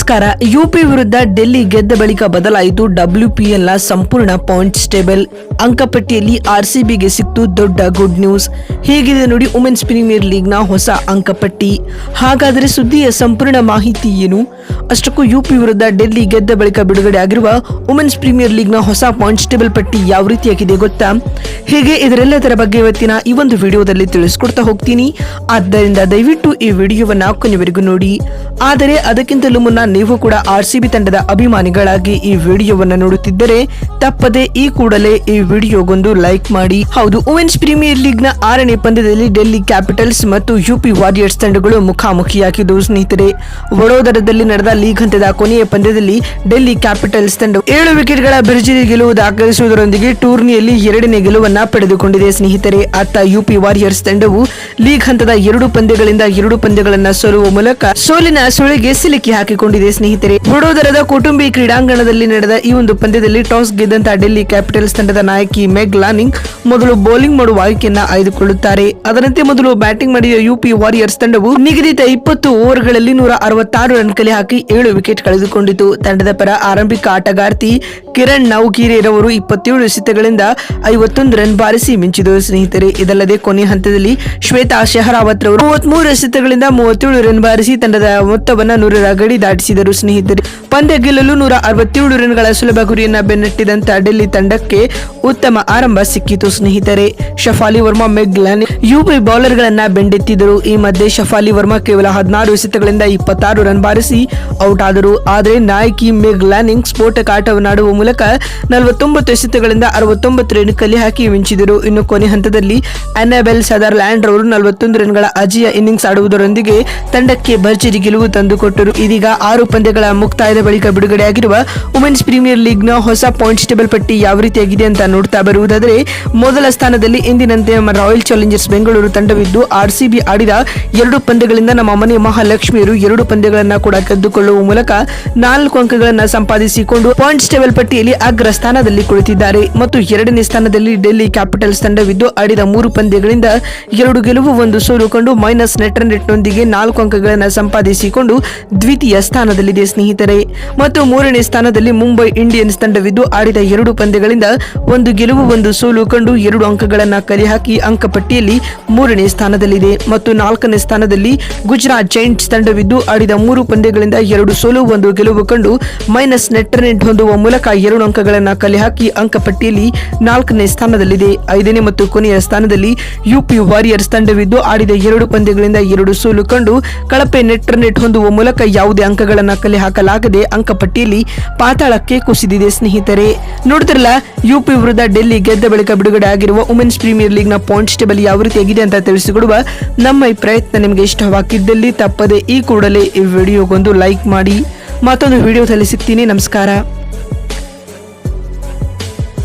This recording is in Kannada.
ನಮಸ್ಕಾರ. ಯುಪಿ ವಿರುದ್ಧ ಡೆಲ್ಲಿ ಗೆದ್ದ ಬಳಿಕ ಬದಲಾಯಿತು WPL ನ ಸಂಪೂರ್ಣ ಪಾಯಿಂಟ್ಸ್ ಟೇಬಲ್. ಅಂಕಪಟ್ಟಿಯಲ್ಲಿ RCBಗೆ ಸಿಕ್ತು ದೊಡ್ಡ ಗುಡ್ ನ್ಯೂಸ್. ಹೇಗಿದೆ ನೋಡಿ ವುಮೆನ್ಸ್ ಪ್ರೀಮಿಯರ್ ಲೀಗ್ ನ ಹೊಸ ಅಂಕಪಟ್ಟಿ. ಹಾಗಾದರೆ ಸುದ್ದಿಯ ಸಂಪೂರ್ಣ ಮಾಹಿತಿ ಏನು? ಅಷ್ಟಕ್ಕೂ ಯುಪಿ ವಿರುದ್ಧ ಡೆಲ್ಲಿ ಗೆದ್ದ ಬಳಿಕ ಬಿಡುಗಡೆ ಆಗಿರುವ ವುಮೆನ್ಸ್ ಪ್ರೀಮಿಯರ್ ಲೀಗ್ ನ ಹೊಸ ಪಾಯಿಂಟ್ಸ್ ಟೇಬಲ್ ಪಟ್ಟಿ ಯಾವ ರೀತಿಯಾಗಿದೆ ಗೊತ್ತಾ? ಹೇಗೆ ಇದರೆಲ್ಲದರ ಬಗ್ಗೆ ಇವತ್ತಿನ ಈ ಒಂದು ವಿಡಿಯೋದಲ್ಲಿ ತಿಳಿಸ್ಕೊಡ್ತಾ ಹೋಗ್ತೀನಿ. ಆದ್ದರಿಂದ ದಯವಿಟ್ಟು ಈ ವಿಡಿಯೋವನ್ನ ಕೊನೆವರೆಗೂ ನೋಡಿ. ಆದರೆ ಅದಕ್ಕಿಂತಲೂ ಮುನ್ನ ನೀವು ಕೂಡ RCB ತಂಡದ ಅಭಿಮಾನಿಗಳಾಗಿ ಈ ವಿಡಿಯೋವನ್ನ ನೋಡುತ್ತಿದ್ದರೆ ತಪ್ಪದೆ ಈ ಕೂಡಲೇ ಈ ವಿಡಿಯೋಗೊಂದು ಲೈಕ್ ಮಾಡಿ. ಹೌದು, ವುಮೆನ್ಸ್ ಪ್ರೀಮಿಯರ್ ಲೀಗ್ ನ 6ನೇ ಪಂದ್ಯದಲ್ಲಿ ಡೆಲ್ಲಿ ಕ್ಯಾಪಿಟಲ್ಸ್ ಮತ್ತು ಯುಪಿ ವಾರಿಯರ್ಸ್ ತಂಡಗಳು ಮುಖಾಮುಖಿಯಾಗಿದ್ದವು ಸ್ನೇಹಿತರೆ. ವಡೋದರದಲ್ಲಿ ನಡೆದ ಲೀಗ್ ಹಂತದ ಕೊನೆಯ ಪಂದ್ಯದಲ್ಲಿ ಡೆಲ್ಲಿ ಕ್ಯಾಪಿಟಲ್ಸ್ ತಂಡ 7 ವಿಕೆಟ್ಗಳ ಭರ್ಜರಿ ಗೆಲುವು ದಾಖಲಿಸುವುದರೊಂದಿಗೆ ಟೂರ್ನಿಯಲ್ಲಿ 2ನೇ ಗೆಲುವನ್ನ ಪಡೆದುಕೊಂಡಿದೆ ಸ್ನೇಹಿತರೆ. ಅತ್ತ ಯುಪಿ ವಾರಿಯರ್ಸ್ ತಂಡವು ಲೀಗ್ ಹಂತದ 2 ಪಂದ್ಯಗಳಿಂದ 2 ಪಂದ್ಯಗಳನ್ನ ಸೋಲುವ ಮೂಲಕ ಸೋಲಿನ ಸುಳಿಗೆ ಸಿಲುಕಿ ಹಾಕಿಕೊಂಡಿದೆ ಸ್ನೇಹಿತರೆ. ವಡೋದರದ ಕುಟುಂಬಿ ಕ್ರೀಡಾಂಗಣದಲ್ಲಿ ನಡೆದ ಈ ಒಂದು ಪಂದ್ಯದಲ್ಲಿ ಟಾಸ್ ಗೆದ್ದಂತ ಡೆಲ್ಲಿ ಕ್ಯಾಪಿಟಲ್ಸ್ ತಂಡದ ನಾಯಕಿ ಮೆಗ್ ಲಾನಿಂಗ್ ಮೊದಲು ಬೌಲಿಂಗ್ ಮಾಡುವ ಆಯ್ಕೆಯನ್ನ ಆಯ್ದುಕೊಳ್ಳುತ್ತಾರೆ. ಅದರಂತೆ ಮೊದಲು ಬ್ಯಾಟಿಂಗ್ ಮಾಡಿದ ಯುಪಿ ವಾರಿಯರ್ಸ್ ತಂಡವು ನಿಗದಿತ 20 ಓವರ್ಗಳಲ್ಲಿ 166 ರನ್ ಕಲೆ ಹಾಕಿ 7 ವಿಕೆಟ್ ಕಳೆದುಕೊಂಡಿತು. ತಂಡದ ಪರ ಆರಂಭಿಕ ಆಟಗಾರ್ತಿ ಕಿರಣ್ ನವಗೀರೆರವರು 27 ಎಸೆತಗಳಿಂದ 51 ರನ್ ಬಾರಿಸಿ ಮಿಂಚಿದರು ಸ್ನೇಹಿತರೆ. ಇದಲ್ಲದೆ ಕೊನೆಯ ಹಂತದಲ್ಲಿ ಶ್ವೇತಾ ಶೆಹರಾವತ್ ರವರು 33 ಎಸೆತಗಳಿಂದ 37 ರನ್ ಬಾರಿಸಿ ತಂಡದ ಮೊತ್ತವನ್ನ 100ರ ಗಡಿ ದಾಟಿಸಿದರು ಸ್ನೇಹಿತರೆ. ಪಂದ್ಯ ಗೆಲ್ಲಲು 167 ರನ್ಗಳ ಸುಲಭ ಗುರಿಯನ್ನ ಬೆನ್ನಟ್ಟಿದಂತ ಡೆಲ್ಲಿ ತಂಡಕ್ಕೆ ಉತ್ತಮ ಆರಂಭ ಸಿಕ್ಕಿತು ಸ್ನೇಹಿತರೆ. ಶಫಾಲಿ ವರ್ಮಾ, ಮೆಗ್ ಲಾನಿಂಗ್ ಯುಪಿ ಬೌಲರ್ ಗಳನ್ನ ಬೆಂಡೆತ್ತಿದ್ದರು. ಈ ಮಧ್ಯೆ ಶಫಾಲಿ ವರ್ಮಾ ಕೇವಲ 16 ಎಸೆತಗಳಿಂದ 26 ರನ್ ಬಾರಿಸಿ ಔಟ್ ಆದರು. ಆದರೆ ನಾಯಕಿ ಮೆಗ್ ಲಾನಿಂಗ್ ಸ್ಫೋಟಕ ಆಟವನ್ನಾಡುವ ಮೂಲಕ 49 ಎಸೆತಗಳಿಂದ 69 ರನ್ ಕಲೆ ಹಾಕಿ ಮಿಂಚಿದರು. ಇನ್ನು ಕೊನೆ ಹಂತದಲ್ಲಿ ಅನ್ನಬೆಲ್ ಸದರ್ಲ್ಯಾಂಡ್ ರವರು 41 ರನ್ಗಳ ಅಜೇಯ ಇನ್ನಿಂಗ್ಸ್ ಆಡುವುದರೊಂದಿಗೆ ತಂಡಕ್ಕೆ ಭರ್ಜರಿ ಗೆಲುವು ತಂದುಕೊಟ್ಟರು. ಇದೀಗ 6 ಪಂದ್ಯಗಳ ಮುಕ್ತಾಯದ ಬಳಿಕ ಬಿಡುಗಡೆಯಾಗಿರುವ ವುಮೆನ್ಸ್ ಪ್ರೀಮಿಯರ್ ಲೀಗ್ ನ ಹೊಸ ಪಾಯಿಂಟ್ಸ್ ಟೇಬಲ್ ಪಟ್ಟಿ ಯಾವ ರೀತಿಯಾಗಿದೆ ಅಂತ ನೋಡ್ತಾ ಬರುವುದಾದರೆ, ಮೊದಲ ಸ್ಥಾನದಲ್ಲಿ ಎಂದಿನಂತೆ ನಮ್ಮ ರಾಯಲ್ ಚಾಲೆಂಜರ್ಸ್ ಬೆಂಗಳೂರು ತಂಡವಿದ್ದು, RCB ಆಡಿದ 2 ಪಂದ್ಯಗಳಿಂದ ನಮ್ಮ ಮನೆ ಮಹಾಲಕ್ಷ್ಮಿಯರು 2 ಪಂದ್ಯಗಳನ್ನ ಕೂಡ ಗೆದ್ದುಕೊಳ್ಳುವ ಮೂಲಕ 4 ಅಂಕಗಳನ್ನ ಸಂಪಾದಿಸಿಕೊಂಡು ಪಾಯಿಂಟ್ಸ್ ಟೇಬಲ್ ಪಟ್ಟಿಯಲ್ಲಿ ಅಗ್ರ ಸ್ಥಾನದಲ್ಲಿ ಕುಳಿತಿದ್ದಾರೆ. ಮತ್ತು 2ನೇ ಸ್ಥಾನದಲ್ಲಿ ಡೆಲ್ಲಿ ಕ್ಯಾಪಿಟಲ್ಸ್ ತಂಡವಿದ್ದು, ಆಡಿದ 3 ಪಂದ್ಯಗಳಿಂದ 2 ಗೆಲುವು 1 ಸೋಲು ಕಂಡು ಮೈನಸ್ ನೆಟ್ ರನ್ ರೇಟ್ನೊಂದಿಗೆ 4 ಅಂಕಗಳನ್ನ ಸಂಪಾದಿಸಿಕೊಂಡು ದ್ವಿತೀಯ ಸ್ಥಾನದಲ್ಲಿದೆ ಸ್ನೇಹಿತರೆ. ಮತ್ತು 3ನೇ ಸ್ಥಾನದಲ್ಲಿ ಮುಂಬೈ ಇಂಡಿಯನ್ಸ್ ತಂಡವಿದ್ದು, ಆಡಿದ 2 ಪಂದ್ಯಗಳಿಂದ 1 ಗೆಲುವು 1 ಸೋಲು ಕಂಡು 2 ಅಂಕಗಳನ್ನ ಕಲೆ ಹಾಕಿ ಅಂಕಪಟ್ಟಿಯಲ್ಲಿ 3ನೇ ಸ್ಥಾನದಲ್ಲಿದೆ. ಮತ್ತು 4ನೇ ಸ್ಥಾನದಲ್ಲಿ ಗುಜರಾತ್ ಜೈಂಟ್ಸ್ ತಂಡವಿದ್ದು, ಆಡಿದ 3 ಪಂದ್ಯಗಳಿಂದ 2 ಸೋಲು 1 ಗೆಲುವು ಕಂಡು ಮೈನಸ್ ನೆಟ್ ರನ್ ಹೊಂದುವ ಮೂಲಕ 2 ಅಂಕಗಳನ್ನ ಕಲೆ ಹಾಕಿ ಅಂಕಪಟ್ಟಿಯಲ್ಲಿ 4ನೇ ಸ್ಥಾನದಲ್ಲಿದೆ. 5ನೇ ಮತ್ತು ಕೊನೆಯ ಸ್ಥಾನದಲ್ಲಿ ಯುಪಿ ವಾರಿಯರ್ಸ್ ತಂಡವಿದ್ದು, ಆಡಿದ 2 ಪಂದ್ಯಗಳಿಂದ 2 ಸೋಲು ಕಂಡು ಕಳಪೆ ನೆಟ್ ರನ್ ಹೊಂದುವ ಮೂಲಕ ಯಾವುದೇ ಅಂಕಗಳನ್ನ ಕಲೆ ಹಾಕಲಾಗದೆ ಅಂಕಪಟ್ಟಿಯಲ್ಲಿ ಪಾತಾಳಕ್ಕೆ ಕುಸಿದಿದೆ ಸ್ನೇಹಿತರೆ. ನೋಡಿದ್ರಲ್ಲ, ಯುಪಿ ವಿರುದ್ಧ ಡೆಲ್ಲಿ ಗೆದ್ದ ಬಳಿಕ ಬಿಡುಗಡೆ ಆಗಿರುವ ವುಮೆನ್ಸ್ ಪ್ರೀಮಿಯರ್ ಲೀಗ್ ನ ಪಾಯಿಂಟ್ಸ್ ಟೇಬಲ್ ಯಾವ ರೀತಿಯಾಗಿದೆ ಅಂತ ತಿಳಿಸಿಕೊಡುವ ನಮ್ಮ ಈ ಪ್ರಯತ್ನ ನಿಮಗೆ ಇಷ್ಟವಾಗಿದ್ದಲ್ಲಿ ತಪ್ಪದೆ ಈ ಕೂಡಲೇ ಈ ವಿಡಿಯೋಗೊಂದು ಲೈಕ್ ಮಾಡಿ. ಮತ್ತೊಂದು ವಿಡಿಯೋದಲ್ಲಿ ಸಿಗ್ತೀನಿ. ನಮಸ್ಕಾರ.